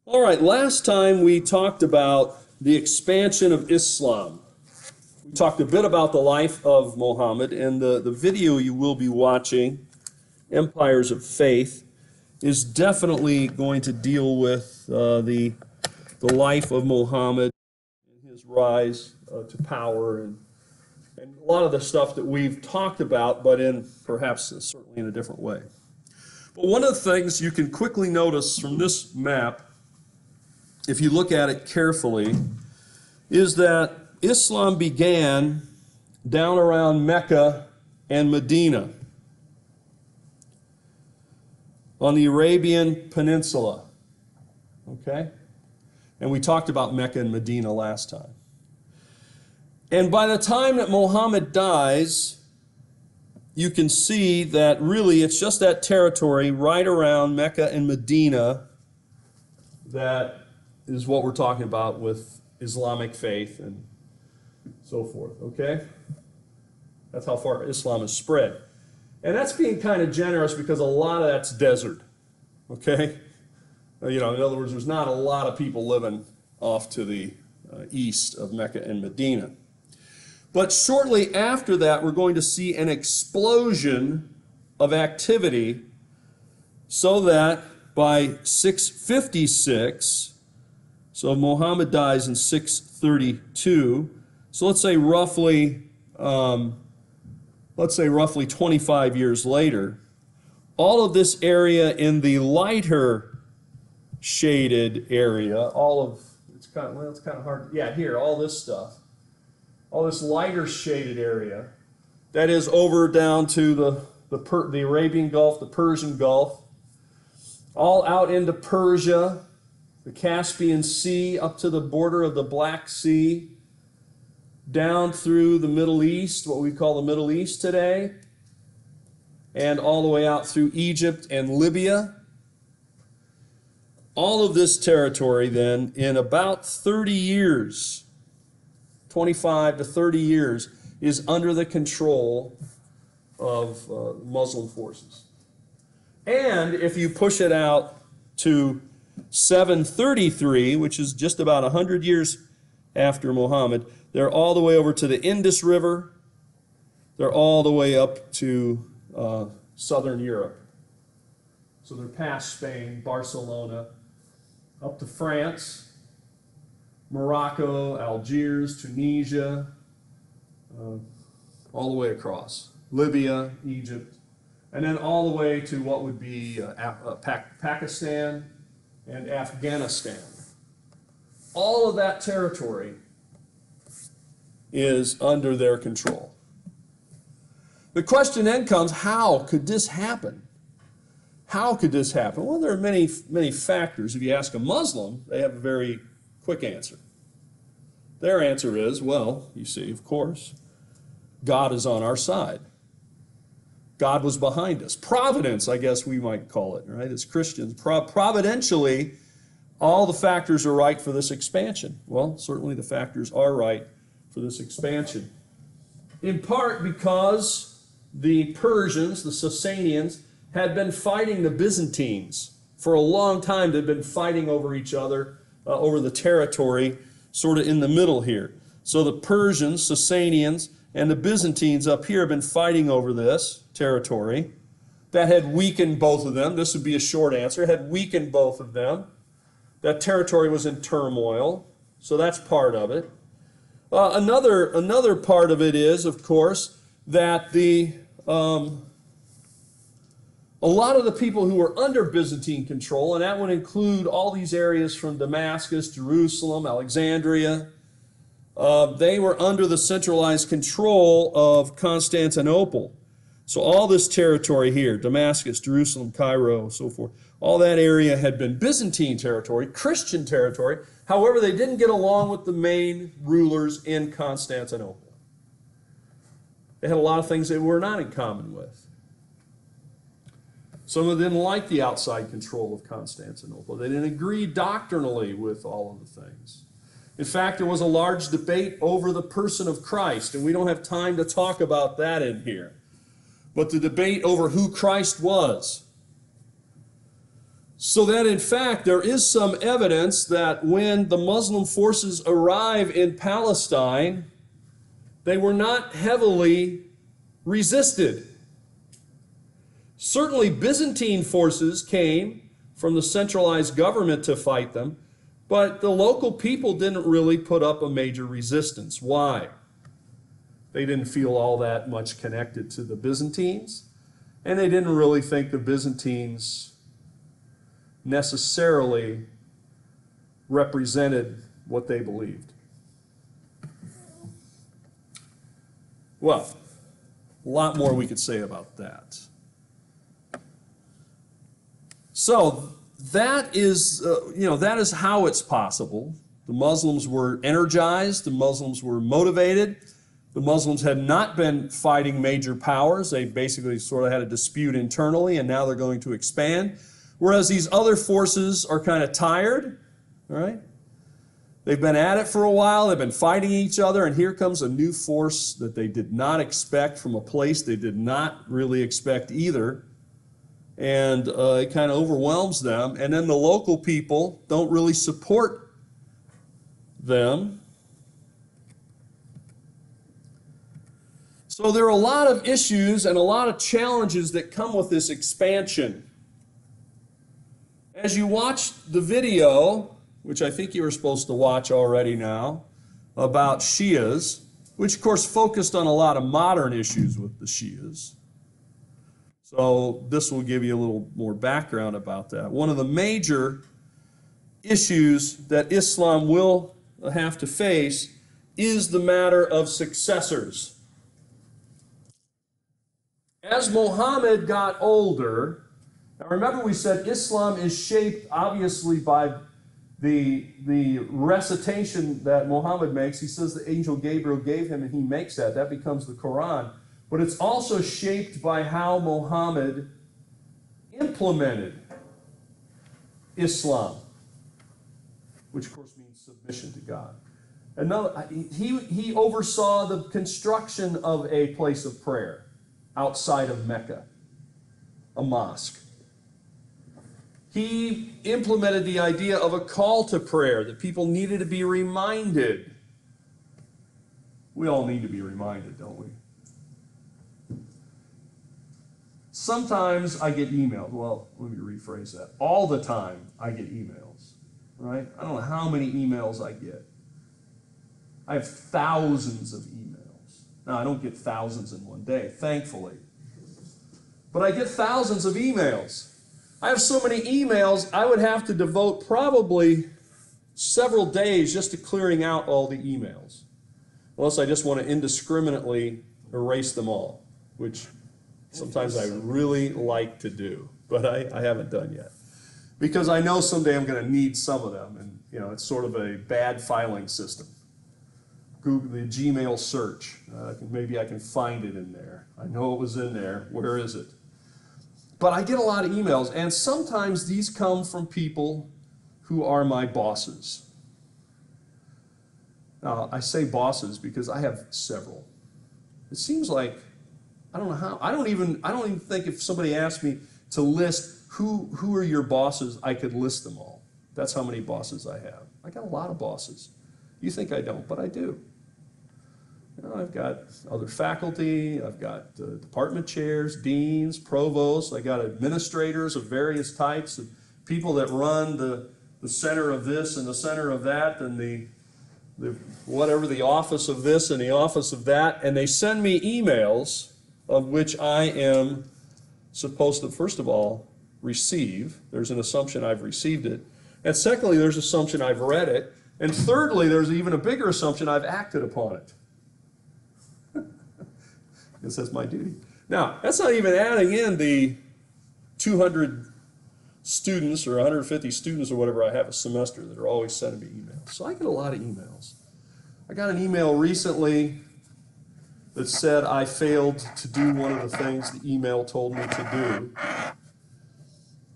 All right, last time we talked about the expansion of Islam. We talked a bit about the life of Muhammad, and the video you will be watching, Empires of Faith, is definitely going to deal with the life of Muhammad and his rise to power and a lot of the stuff that we've talked about, but in perhaps certainly in a different way. But one of the things you can quickly notice from this map, if you look at it carefully, is that Islam began down around Mecca and Medina on the Arabian Peninsula. Okay? And we talked about Mecca and Medina last time. And by the time that Muhammad dies, you can see that really it's just that territory right around Mecca and Medina that is what we're talking about with Islamic faith and so forth, okay? That's how far Islam has spread. And that's being kind of generous because a lot of that's desert, okay? In other words, there's not a lot of people living off to the east of Mecca and Medina. But shortly after that, we're going to see an explosion of activity so that by 656, so Muhammad dies in 632, so let's say roughly 25 years later, all of this area in the lighter shaded area, it's kind of hard, here, all this stuff, all this lighter shaded area, that is over down to the Arabian Gulf, the Persian Gulf, all out into Persia, the Caspian Sea, up to the border of the Black Sea, down through the Middle East, what we call the Middle East today, and all the way out through Egypt and Libya. All of this territory then, in about 30 years, 25 to 30 years, is under the control of Muslim forces. And if you push it out to 733, which is just about 100 years after Muhammad, they're all the way over to the Indus River. They're all the way up to southern Europe. So they're past Spain, Barcelona, up to France, Morocco, Algiers, Tunisia, all the way across. Libya, Egypt, and then all the way to what would be Pakistan and Afghanistan. All of that territory is under their control. The question then comes, how could this happen? How could this happen? Well, there are many factors. If you ask a Muslim, they have a very quick answer. Their answer is, well, you see, of course, God is on our side. God was behind us. Providence, I guess we might call it, right, as Christians. Providentially, all the factors are right for this expansion. Well, certainly the factors are right for this expansion. In part because the Persians, the Sasanians, had been fighting the Byzantines. For a long time, they'd been fighting over each other, over the territory, sort of in the middle here. So the Persians, Sasanians, and the Byzantines up here have been fighting over this territory. That had weakened both of them. This would be a short answer. It had weakened both of them. That territory was in turmoil, so that's part of it. Another part of it is, of course, that a lot of the people who were under Byzantine control, and that would include all these areas from Damascus, Jerusalem, Alexandria, they were under the centralized control of Constantinople. So all this territory here, Damascus, Jerusalem, Cairo, so forth, all that area had been Byzantine territory, Christian territory. However, they didn't get along with the main rulers in Constantinople. They had a lot of things they were not in common with. Some of them didn't like the outside control of Constantinople. They didn't agree doctrinally with all of the things. In fact, there was a large debate over the person of Christ, and we don't have time to talk about that in here. But the debate over who Christ was. So that in fact there is some evidence that when the Muslim forces arrive in Palestine, they were not heavily resisted. Certainly Byzantine forces came from the centralized government to fight them, but the local people didn't really put up a major resistance. Why? They didn't feel all that much connected to the Byzantines, and they didn't really think the Byzantines necessarily represented what they believed. Well, a lot more we could say about that. So that is, that is how it's possible. The Muslims were energized, the Muslims were motivated. The Muslims had not been fighting major powers. They basically sort of had a dispute internally, and now they're going to expand. Whereas these other forces are kind of tired, all right? They've been at it for a while, they've been fighting each other, and here comes a new force that they did not expect from a place they did not really expect either. And it kind of overwhelms them. And then the local people don't really support them. So there are a lot of issues and a lot of challenges that come with this expansion. As you watch the video, which I think you were supposed to watch already now, about Shias, which of course focused on a lot of modern issues with the Shias. So this will give you a little more background about that. One of the major issues that Islam will have to face is the matter of successors. As Muhammad got older, now remember we said Islam is shaped obviously by the recitation that Muhammad makes. He says the angel Gabriel gave him and he makes that. That becomes the Quran. But it's also shaped by how Muhammad implemented Islam, which of course means submission to God. Another, he oversaw the construction of a place of prayer outside of Mecca, a mosque. He implemented the idea of a call to prayer, that people needed to be reminded. We all need to be reminded, don't we? Sometimes I get emails. Well, let me rephrase that. All the time I get emails, right? I don't know how many emails I get. I have thousands of emails. Now, I don't get thousands in one day, thankfully. But I get thousands of emails. I have so many emails, I would have to devote probably several days just to clearing out all the emails. Unless I just want to indiscriminately erase them all, which sometimes I really like to do, but I haven't done yet. Because I know someday I'm going to need some of them, and it's sort of a bad filing system. Google the Gmail search. Maybe I can find it in there. I know it was in there. Where is it? But I get a lot of emails, and sometimes these come from people who are my bosses. Now, I say bosses because I have several. It seems like, I don't know how, I don't even think if somebody asked me to list who are your bosses, I could list them all. That's how many bosses I have. I got a lot of bosses. You think I don't, but I do. I've got other faculty, I've got department chairs, deans, provosts, I got administrators of various types, of people that run the center of this and the center of that, and the office of this and the office of that, and they send me emails of which I am supposed to, first of all, receive. There's an assumption I've received it. And secondly, there's an assumption I've read it. And thirdly, there's even a bigger assumption I've acted upon it. Because that's my duty. Now, that's not even adding in the 200 students or 150 students or whatever I have a semester that are always sending me emails. So I get a lot of emails. I got an email recently that said I failed to do one of the things the email told me to do.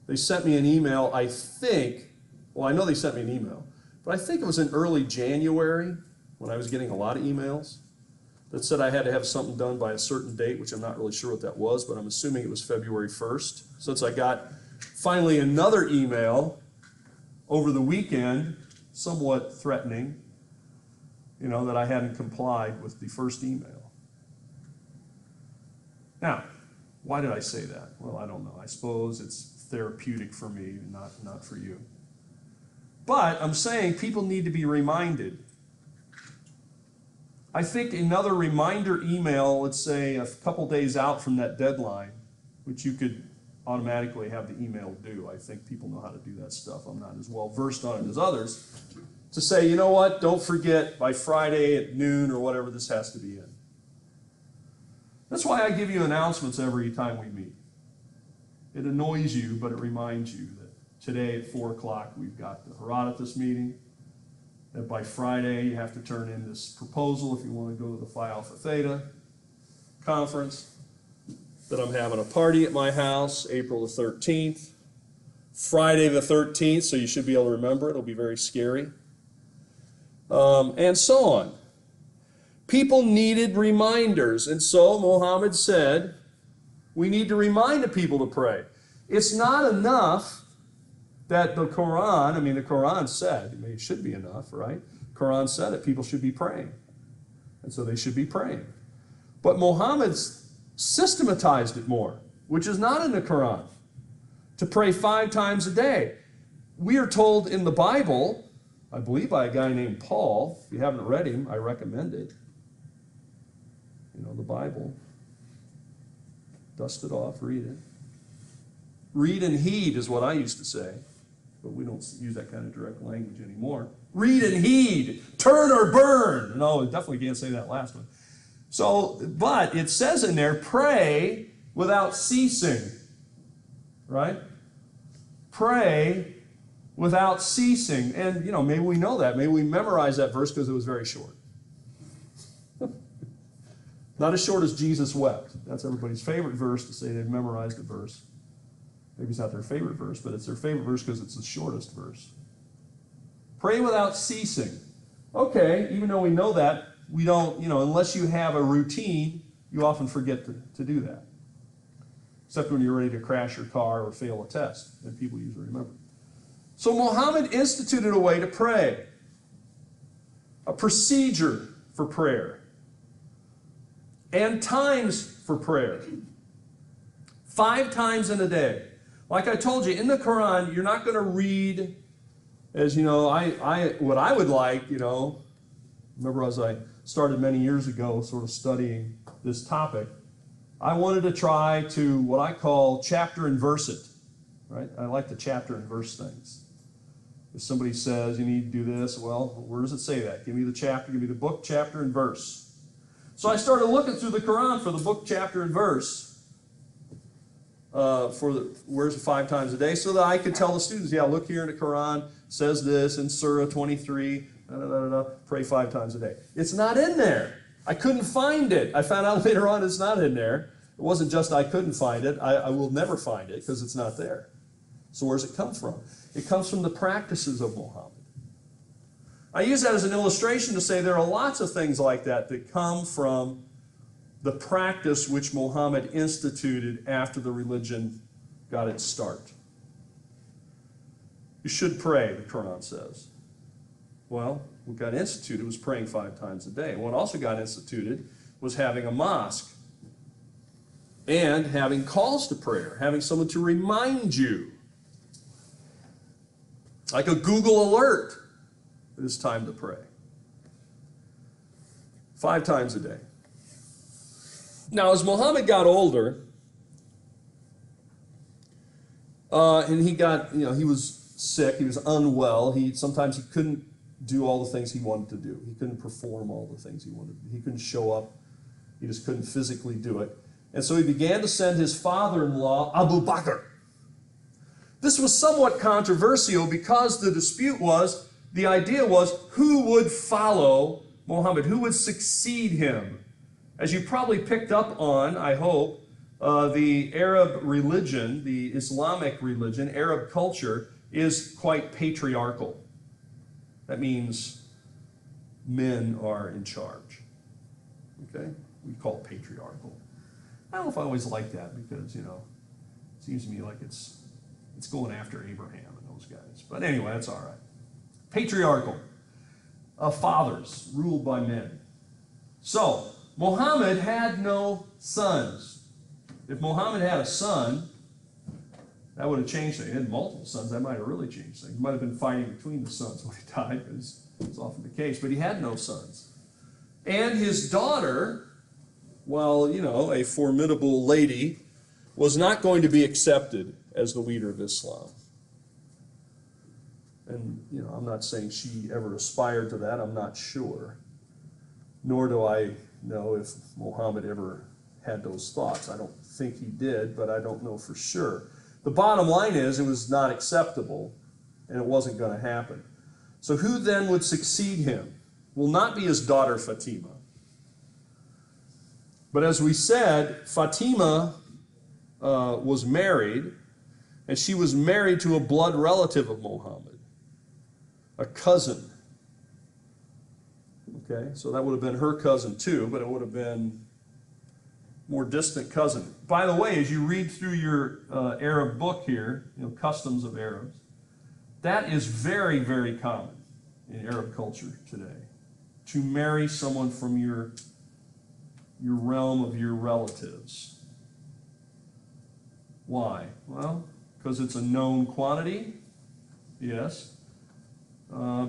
They sent me an email, I know they sent me an email, but I think it was in early January when I was getting a lot of emails that said I had to have something done by a certain date, which I'm not really sure what that was, but I'm assuming it was February 1st, since I got finally another email over the weekend, somewhat threatening, that I hadn't complied with the first email. Now, why did I say that? Well, I don't know. I suppose it's therapeutic for me, not for you. But I'm saying people need to be reminded. I think another reminder email, let's say a couple days out from that deadline, which you could automatically have the email do. I think people know how to do that stuff. I'm not as well versed on it as others. To say, you know what, don't forget by Friday at noon or whatever this has to be in. That's why I give you announcements every time we meet. It annoys you, but it reminds you that today at 4 o'clock we've got the Herodotus meeting. That by Friday you have to turn in this proposal if you want to go to the Phi Alpha Theta conference. That I'm having a party at my house, April the 13th. Friday the 13th, so you should be able to remember it. It'll be very scary. And so on. People needed reminders, and so Muhammad said, we need to remind the people to pray. It's not enough that the Quran said, it should be enough, right? The Quran said that people should be praying, and so they should be praying. But Muhammad's systematized it more, which is not in the Quran, to pray 5 times a day. We are told in the Bible, I believe by a guy named Paul. If you haven't read him, I recommend it. The Bible. Dust it off, read it. Read and heed is what I used to say, but we don't use that kind of direct language anymore. Read and heed, turn or burn. No, definitely can't say that last one. So, but it says in there, pray without ceasing, right? Pray without ceasing. And, maybe we know that. Maybe we memorize that verse because it was very short. Not as short as Jesus wept. That's everybody's favorite verse to say they've memorized a verse. Maybe it's not their favorite verse, but it's their favorite verse because it's the shortest verse. Pray without ceasing. Okay, even though we know that, we don't, unless you have a routine, you often forget to do that. Except when you're ready to crash your car or fail a test, then people usually remember. So Muhammad instituted a way to pray, a procedure for prayer, and times for prayer. 5 times in a day. Like I told you, in the Quran, you're not going to read, as what I would like, remember as I started many years ago sort of studying this topic, I wanted to try to what I call chapter and verse it, right? I like to chapter and verse things. If somebody says you need to do this, well, where does it say that? Give me the chapter, give me the book, chapter, and verse. So I started looking through the Quran for the book, chapter, and verse where's it 5 times a day, so that I could tell the students, yeah, look here in the Quran, says this in Surah 23, pray 5 times a day. It's not in there. I couldn't find it. I found out later on it's not in there. It wasn't just I couldn't find it. I will never find it because it's not there. So where's it come from? It comes from the practices of Muhammad. I use that as an illustration to say there are lots of things like that that come from the practice which Muhammad instituted after the religion got its start. You should pray, the Quran says. Well, what got instituted was praying 5 times a day. What also got instituted was having a mosque and having calls to prayer, having someone to remind you. Like a Google alert. It is time to pray. 5 times a day. Now, as Muhammad got older, and he was sick, he was unwell, sometimes he couldn't do all the things he wanted to do. He couldn't perform all the things he wanted to do. He couldn't show up. He just couldn't physically do it. And so he began to send his father-in-law, Abu Bakr. This was somewhat controversial because the idea was who would follow Muhammad, who would succeed him. As you probably picked up on, I hope, the Arab religion, the Islamic religion, Arab culture, is quite patriarchal. That means men are in charge. Okay? We call it patriarchal. I don't know if I always like that because, it seems to me like it's It's going after Abraham and those guys. But anyway, that's all right. Patriarchal. Fathers ruled by men. So, Muhammad had no sons. If Muhammad had a son, that would have changed things. He had multiple sons. That might have really changed things. He might have been fighting between the sons when he died, as is often the case. But he had no sons. And his daughter, while, you know, a formidable lady, was not going to be accepted as the leader of Islam. And, you know, I'm not saying she ever aspired to that. I'm not sure. Nor do I know if Muhammad ever had those thoughts. I don't think he did, but I don't know for sure. The bottom line is it was not acceptable, and it wasn't going to happen. So who then would succeed him? Will not be his daughter Fatima. But as we said, Fatima was married, and she was married to a blood relative of Muhammad. A cousin. Okay, so that would have been her cousin too, but it would have been more distant cousin. By the way, as you read through your Arab book here, you know, Customs of Arabs, that is very, very common in Arab culture today. To marry someone from your realm of your relatives. Why? Well, because it's a known quantity, yes.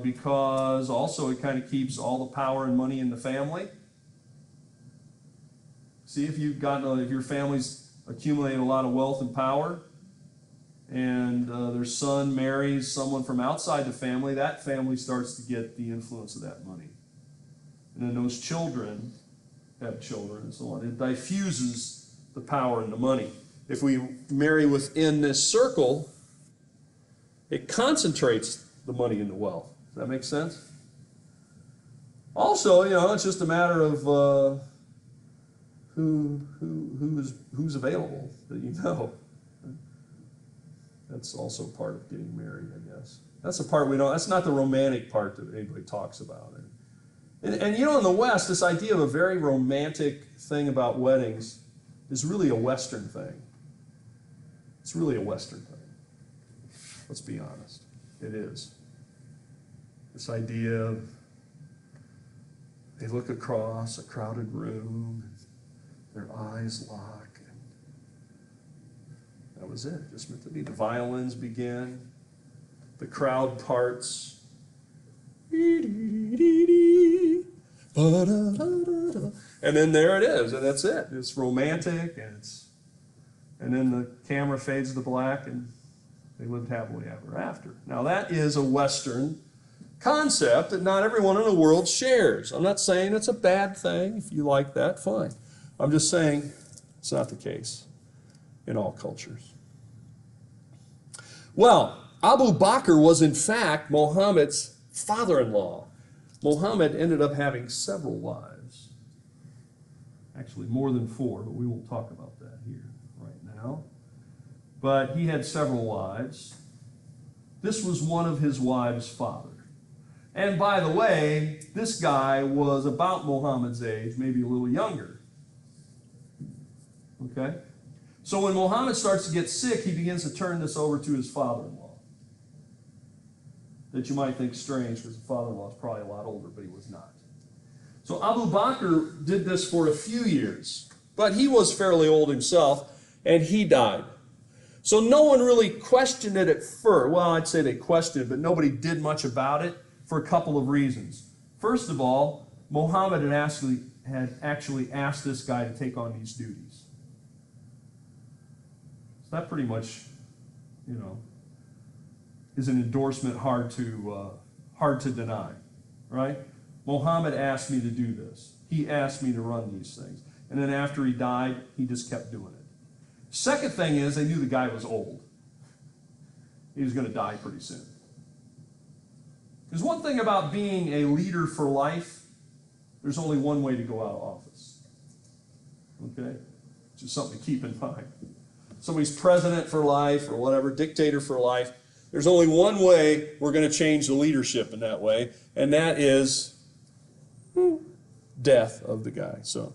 Because also it kind of keeps all the power and money in the family. See, if your family's accumulating a lot of wealth and power, and their son marries someone from outside the family, that family starts to get the influence of that money. And then those children have children and so on. It diffuses the power and the money. If we marry within this circle, it concentrates the money and the wealth. Does that make sense? Also, you know, it's just a matter of who's available that you know. That's also part of getting married, I guess. That's the part we don't. That's not the romantic part that anybody talks about. And you know, in the West, this idea of a very romantic thing about weddings is really a Western thing. It's really a Western thing. Let's be honest. It is. This idea of they look across a crowded room, and their eyes lock, and that was it. Just meant to be. The violins begin, the crowd parts, and then there it is, and that's it. It's romantic, and then the camera fades to black, and they lived happily ever after. Now that is a Western concept that not everyone in the world shares. I'm not saying it's a bad thing. If you like that, fine. I'm just saying it's not the case in all cultures. Well, Abu Bakr was in fact Muhammad's father-in-law. Muhammad ended up having several wives. Actually, more than 4, but we won't talk about that here right now. But he had several wives. This was one of his wives' father. And by the way, this guy was about Muhammad's age, maybe a little younger. Okay? So when Muhammad starts to get sick, he begins to turn this over to his father-in-law. That you might think strange, because the father-in-law is probably a lot older, but he was not. So Abu Bakr did this for a few years, but he was fairly old himself, and he died. So no one really questioned it at first. Well, I'd say they questioned it, but nobody did much about it for a couple of reasons. First of all, Muhammad had actually asked this guy to take on these duties. So that pretty much, you know, is an endorsement hard to deny, right? Muhammad asked me to do this. He asked me to run these things. And then after he died, he just kept doing it. Second thing is, they knew the guy was old. He was going to die pretty soon. Because one thing about being a leader for life, there's only one way to go out of office. Okay? Just something to keep in mind. Somebody's president for life or whatever, dictator for life, there's only one way we're going to change the leadership in that way, and that is death of the guy. So,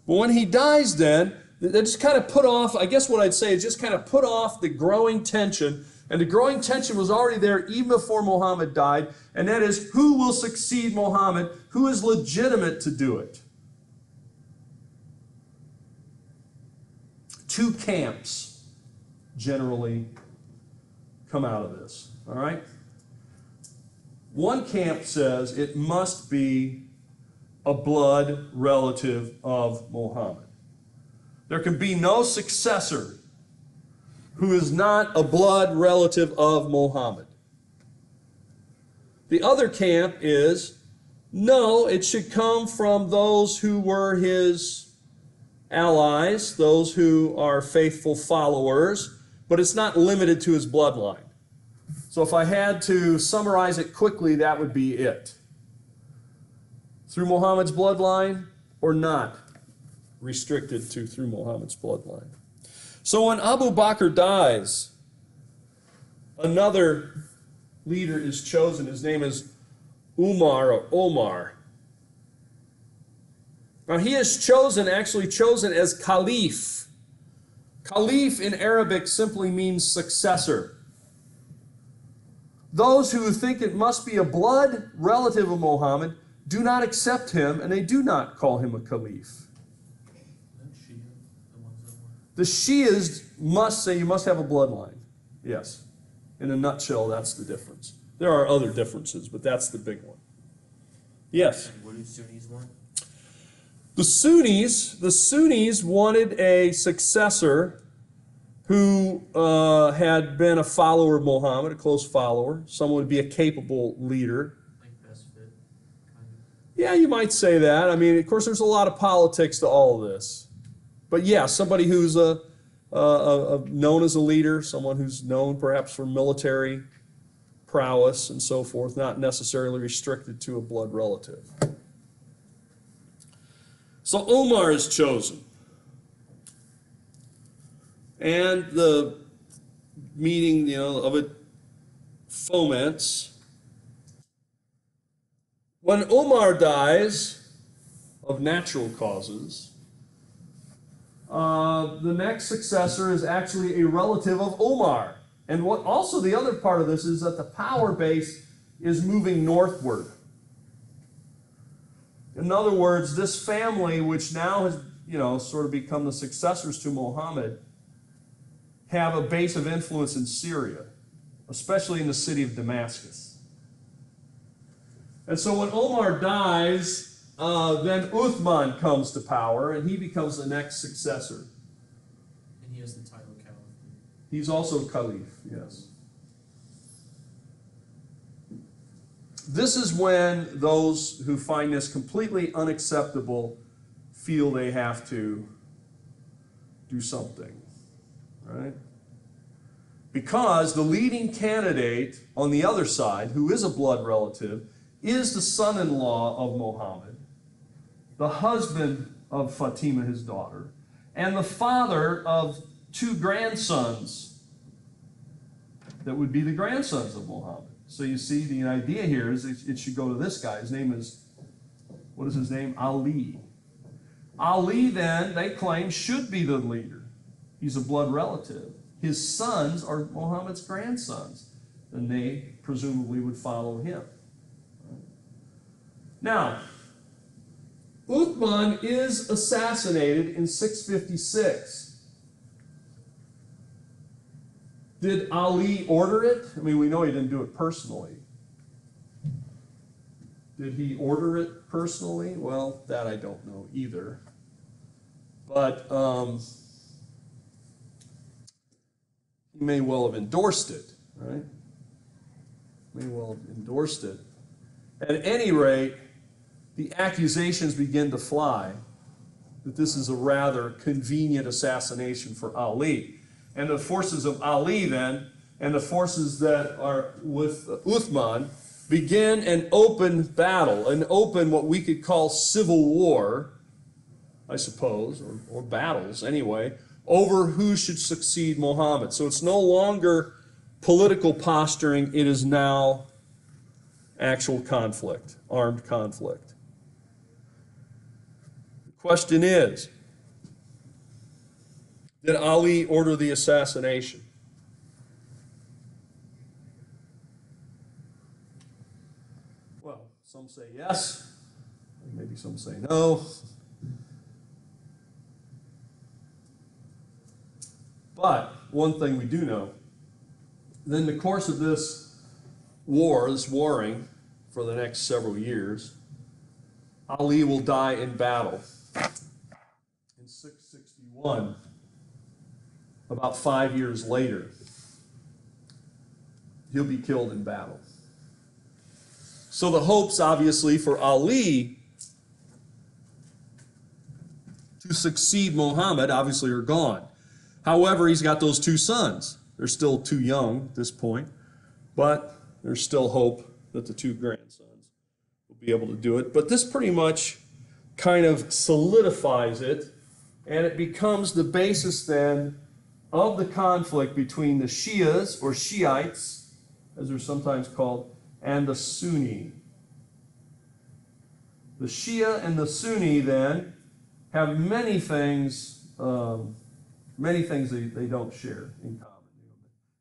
but when he dies then, They just kind of put off, I guess what I'd say is just kind of put off the growing tension. And the growing tension was already there even before Muhammad died. And that is, who will succeed Muhammad? Who is legitimate to do it? Two camps generally come out of this. All right? One camp says it must be a blood relative of Muhammad. There can be no successor who is not a blood relative of Muhammad. The other camp is, no, it should come from those who were his allies, those who are faithful followers, but it's not limited to his bloodline. So if I had to summarize it quickly, that would be it. Through Muhammad's bloodline or not restricted to through Muhammad's bloodline. So when Abu Bakr dies, another leader is chosen. His name is Umar or Omar. Now he is actually chosen as Caliph. Caliph in Arabic simply means successor. Those who think it must be a blood relative of Muhammad do not accept him, and they do not call him a Caliph. The Shias must say you must have a bloodline. Yes. In a nutshell, that's the difference. There are other differences, but that's the big one. Yes? And what do Sunnis want? The Sunnis wanted a successor who had been a follower of Muhammad, a close follower. Someone would be a capable leader. Like best fit, kind of. Yeah, you might say that. I mean, of course, there's a lot of politics to all of this. But yeah, somebody who's known as a leader, someone who's known perhaps for military prowess and so forth, not necessarily restricted to a blood relative. So Omar is chosen. And the meeting, of it foments. When Omar dies of natural causes, the next successor is actually a relative of Omar. And what also the other part of this is that the power base is moving northward. In other words, this family, which now has, sort of become the successors to Muhammad, have a base of influence in Syria, especially in the city of Damascus. And so when Omar dies, then Uthman comes to power, and he becomes the next successor. And he has the title of Caliph. He's also Caliph, yes. This is when those who find this completely unacceptable feel they have to do something, right? Because the leading candidate on the other side, who is a blood relative, is the son-in-law of Muhammad, the husband of Fatima, his daughter, and the father of two grandsons that would be the grandsons of Muhammad. So you see, the idea here is it should go to this guy. His name is, what is his name? Ali. Ali then, they claim, should be the leader. He's a blood relative. His sons are Muhammad's grandsons, and they presumably would follow him. Now, Uthman is assassinated in 656. Did Ali order it? I mean, we know he didn't do it personally. Did he order it personally? Well, that I don't know either. But he may well have endorsed it, right? May well have endorsed it. At any rate, the accusations begin to fly that this is a rather convenient assassination for Ali. And the forces of Ali then, and the forces that are with Uthman, begin an open battle, an open what we could call civil war, I suppose, or battles anyway, over who should succeed Muhammad. So it's no longer political posturing, it is now actual conflict, armed conflict. The question is, Did Ali order the assassination? Well, some say yes, maybe some say no. But one thing we do know, in the course of this war, this warring for the next several years, Ali will die in battle. In 661, about 5 years later, he'll be killed in battle. So the hopes, obviously, for Ali to succeed Muhammad, obviously, are gone. However, he's got those two sons. They're still too young at this point, but there's still hope that the two grandsons will be able to do it. But this pretty much kind of solidifies it, and it becomes the basis then of the conflict between the Shias, or Shiites, as they're sometimes called, and the Sunni. The Shia and the Sunni then have many things they don't share in common.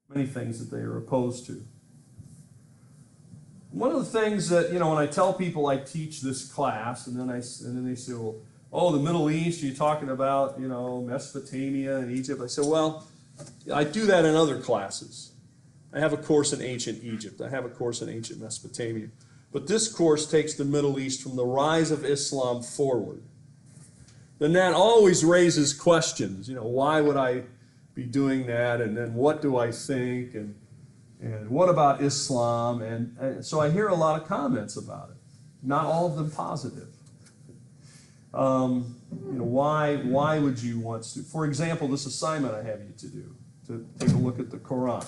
Many things that they are opposed to. One of the things that, when I tell people I teach this class, and then they say, well, oh, the Middle East, you're talking about, Mesopotamia and Egypt. I say, well, I do that in other classes. I have a course in ancient Egypt. I have a course in ancient Mesopotamia. But this course takes the Middle East from the rise of Islam forward. Then that always raises questions. Why would I be doing that? And then what do I think? And what about Islam? And so I hear a lot of comments about it. Not all of them positive. Why would you want to? For example, this assignment I have you to do, to take a look at the Quran.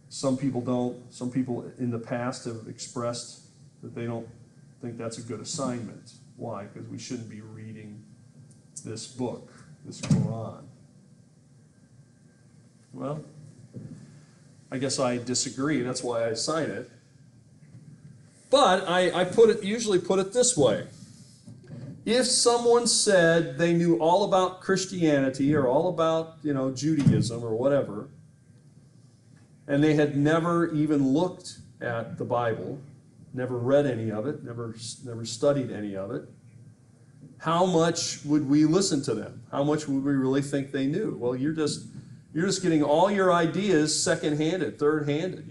Some people don't. Some people in the past have expressed that they don't think that's a good assignment. Why? Because we shouldn't be reading this book, this Quran. Well, I guess I disagree. That's why I assign it. But I usually put it this way. If someone said they knew all about Christianity or all about, Judaism or whatever, and they had never even looked at the Bible, never read any of it, never studied any of it, how much would we listen to them? How much would we really think they knew? Well, you're just getting all your ideas second-handed, third-handed.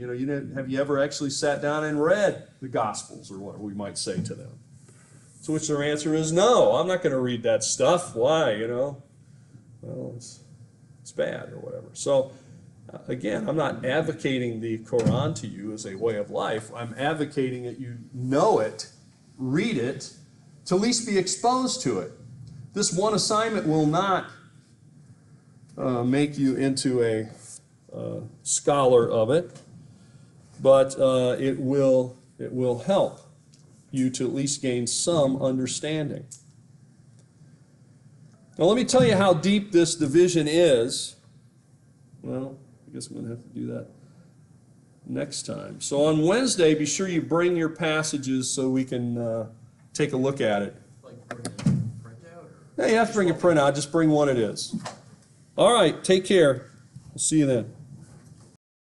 Have you ever actually sat down and read the Gospels, or what we might say to them? To which their answer is, no, I'm not going to read that stuff. Why, Well, it's bad or whatever. So, again, I'm not advocating the Quran to you as a way of life. I'm advocating that you know it, read it, to at least be exposed to it. This one assignment will not make you into a scholar of it, but it will help you to at least gain some understanding. Now let me tell you how deep this division is. Well, I guess I'm going to have to do that next time. So on Wednesday, be sure you bring your passages so we can take a look at it. Like bring a printout? Yeah, you have to bring a printout. Just bring one it is. All right, take care. We'll see you then.